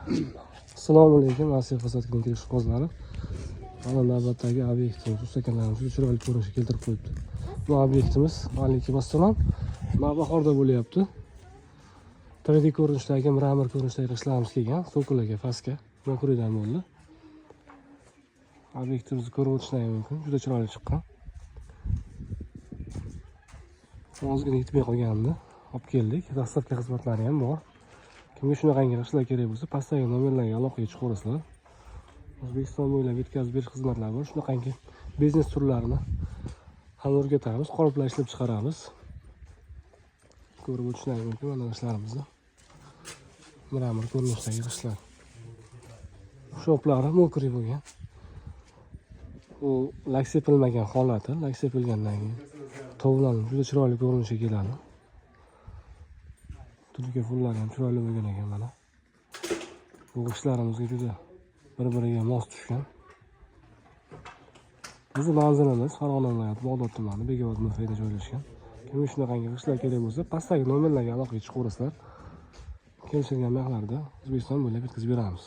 Assalomu alaykum, Asiya fasodning ishqibozlari. Mana navbatdagi obyektimiz ustakanlarimiz chiroyli ko'rinishga keltirib qo'yibdi. Bu obyektimiz alaykum assalom. Navbahorda bo'lyapti. 3D ko'rinishdagi, mramor ko'rinishdagi ishlarimiz kelgan, so'killarga, pastga. Buni ko'radigan bo'ldi. Obyektimizni ko'rib o'tishingiz mumkin, juda chiroyli chiqqan. Ozgina yetmay qolgandi. Olib keldik. Dastlabki xizmatlari ham bor. Kimga shunaqangi ishlar kerak bo'lsa, pastdagi nomerlarga aloqaga chiqaverasizlar. O'zbekiston bo'ylab yetkazib berish xizmatlari bor. Shunaqangi biznes turlarini ham o'rgatamiz, qoliplar ishlab chiqaramiz. Ko'rib o'tishingiz mumkin mana ishlarimizni. Mramor ko'rinishdagi ishlar. Shoplari mokriy bo'lgan. U lak sepilmagan holati, lak sepilgandan keyin tovlanib juda chiroyli ko'rinishga keladi. Turga fullari ham chiroyli bo'lgan ekan mana. Bu ishlarimizga juda bir-biriga mos tushgan. Bizni manzilimiz Farg'ona viloyati Bog'dod tumani Bekobod mufayda joylashgan. Kimga shunaqangi ishlar kerak bo'lsa, pastdagi nomerlarga aloqaga chiqaverasizlar. Kelishilgan narxlarda O'zbekiston bo'ylab yetkazib beramiz.